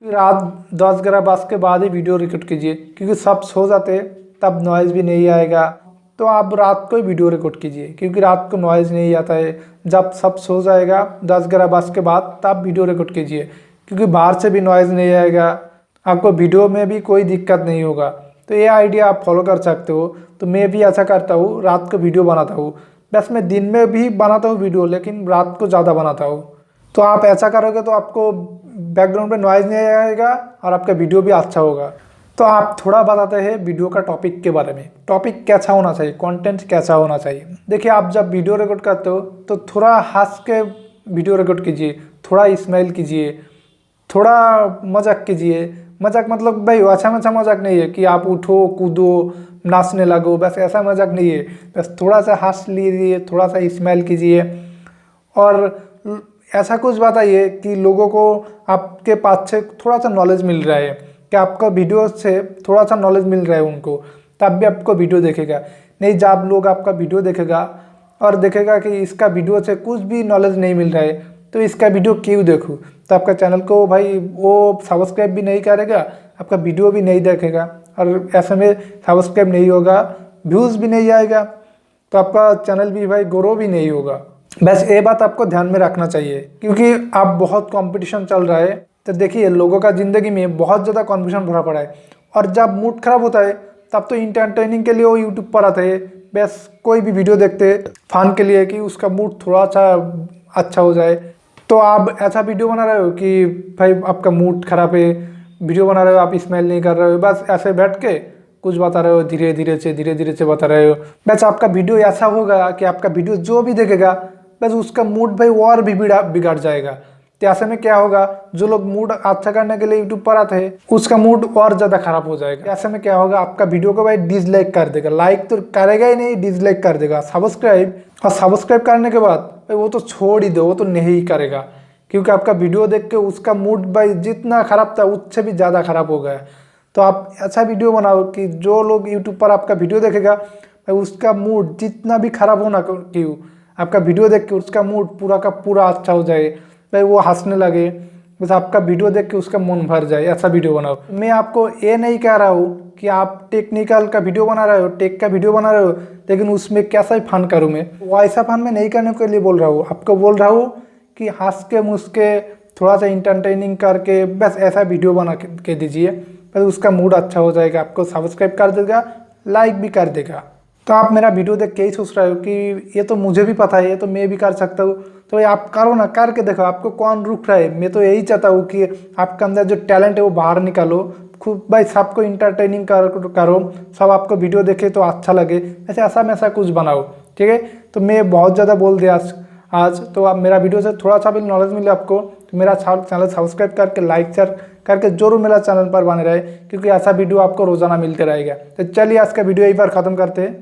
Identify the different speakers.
Speaker 1: रात 10-11 के बाद ही वीडियो रिकॉर्ड कीजिए, क्योंकि सब सो जाते तब नॉइज़ भी नहीं आएगा। तो आप रात को ही वीडियो रिकॉर्ड कीजिए, क्योंकि रात को नॉइज़ नहीं आता है। जब सब सो जाएगा 10-11 के बाद तब वीडियो रिकॉर्ड कीजिए, क्योंकि बाहर से भी नॉइज़ नहीं आएगा, आपको वीडियो में भी कोई दिक्कत नहीं होगा। तो ये आइडिया आप फॉलो कर सकते हो। तो मैं भी ऐसा करता हूँ, रात को वीडियो बनाता हूँ। बस मैं दिन में भी बनाता हूँ वीडियो, लेकिन रात को ज़्यादा बनाता हूँ। तो आप ऐसा करोगे तो आपको बैकग्राउंड पे नॉइज़ नहीं आएगा और आपका वीडियो भी अच्छा होगा। तो आप थोड़ा बताते हैं वीडियो का टॉपिक के बारे में। टॉपिक कैसा होना चाहिए, कंटेंट कैसा होना चाहिए। देखिए, आप जब वीडियो रिकॉर्ड करते हो तो थोड़ा हंस के वीडियो रिकॉर्ड कीजिए, थोड़ा स्माइल कीजिए, थोड़ा मजाक कीजिए। मजाक मतलब भाई अच्छा मजाक नहीं है कि आप उठो कूदो नाचने लगो, बस ऐसा मजाक नहीं है। बस थोड़ा सा हंस लीजिए, थोड़ा सा स्माइल कीजिए और ऐसा कुछ बताइए कि लोगों को आपके पास से थोड़ा सा नॉलेज मिल रहा है, कि आपका वीडियो से थोड़ा सा नॉलेज मिल रहा है उनको, तब भी आपको वीडियो देखेगा। नहीं, जब लोग आपका वीडियो देखेगा और देखेगा कि इसका वीडियो से कुछ भी नॉलेज नहीं मिल रहा है, तो इसका वीडियो क्यों देखूँ। तो आपका चैनल को भाई वो सब्सक्राइब भी नहीं करेगा, आपका वीडियो भी नहीं देखेगा, और ऐसे में सब्सक्राइब नहीं होगा, व्यूज़ भी नहीं आएगा, तो आपका चैनल भी भाई ग्रो भी नहीं होगा। बस ये बात आपको ध्यान में रखना चाहिए, क्योंकि अब बहुत कंपटीशन चल रहा है। तो देखिए, लोगों का ज़िंदगी में बहुत ज़्यादा कंपटीशन भरा पड़ा है, और जब मूड खराब होता है तब तो इंटरटेनिंग के लिए वो यूट्यूब पर आते हैं। बस कोई भी वीडियो देखते हैं फन के लिए, कि उसका मूड थोड़ा सा अच्छा हो जाए। तो आप ऐसा वीडियो बना रहे हो कि भाई आपका मूड खराब है, वीडियो बना रहे हो, आप स्माइल नहीं कर रहे हो, बस ऐसे बैठ के कुछ बता रहे हो, धीरे धीरे से बता रहे हो। बस आपका वीडियो ऐसा होगा कि आपका वीडियो जो भी देखेगा बस उसका मूड भाई और भी बिगड़ जाएगा। तो ऐसे में क्या होगा, जो लोग मूड अच्छा करने के लिए यूट्यूब पर आते हैं उसका मूड और ज़्यादा खराब हो जाएगा। ऐसे में क्या होगा, आपका वीडियो को भाई डिसलाइक कर देगा, लाइक तो करेगा ही नहीं, डिसलाइक कर देगा। सब्सक्राइब करने के बाद भाई वो तो छोड़ ही दो, वो तो नहीं करेगा, क्योंकि आपका वीडियो देख के उसका मूड भाई जितना खराब था उससे भी ज़्यादा खराब हो गया। तो आप ऐसा वीडियो बनाओ कि जो लोग यूट्यूब पर आपका वीडियो देखेगा भाई उसका मूड जितना भी खराब होना क्यों, आपका वीडियो देख के उसका मूड पूरा का पूरा अच्छा हो जाए, भाई वो हंसने लगे, बस आपका वीडियो देख के उसका मन भर जाए। ऐसा वीडियो बनाओ। मैं आपको ये नहीं कह रहा हूँ कि आप टेक्निकल का वीडियो बना रहे हो, टेक का वीडियो बना रहे हो, लेकिन उसमें कैसा ही फन करूँ मैं, वो ऐसा फन में नहीं करने के लिए बोल रहा हूँ। आपको बोल रहा हूँ कि हंस के मुस्के थोड़ा सा इंटरटेनिंग करके बस ऐसा वीडियो बना के दीजिए, बस उसका मूड अच्छा हो जाएगा, आपको सब्सक्राइब कर देगा, लाइक भी कर देगा। तो आप मेरा वीडियो देख के ही सोच रहे हो कि ये तो मुझे भी पता है, ये तो मैं भी कर सकता हूँ। तो ये आप करो ना, करके देखो, आपको कौन रुक रहा है। मैं तो यही चाहता हूँ कि आपके अंदर जो टैलेंट है वो बाहर निकालो, खूब भाई सबको इंटरटेनिंग करो, सब आपको वीडियो देखे तो अच्छा लगे, ऐसा में ऐसा कुछ बनाओ, ठीक है। तो मैं बहुत ज़्यादा बोल दिया आज। तो आप मेरा वीडियो से थोड़ा सा भी नॉलेज मिले आपको, तो मेरा चैनल सब्सक्राइब करके लाइक शेयर करके जरूर मेरा चैनल पर बने रहे, क्योंकि ऐसा वीडियो आपको रोज़ाना मिलते रहेगा। तो चलिए आज का वीडियो यहीं पर ख़त्म करते हैं।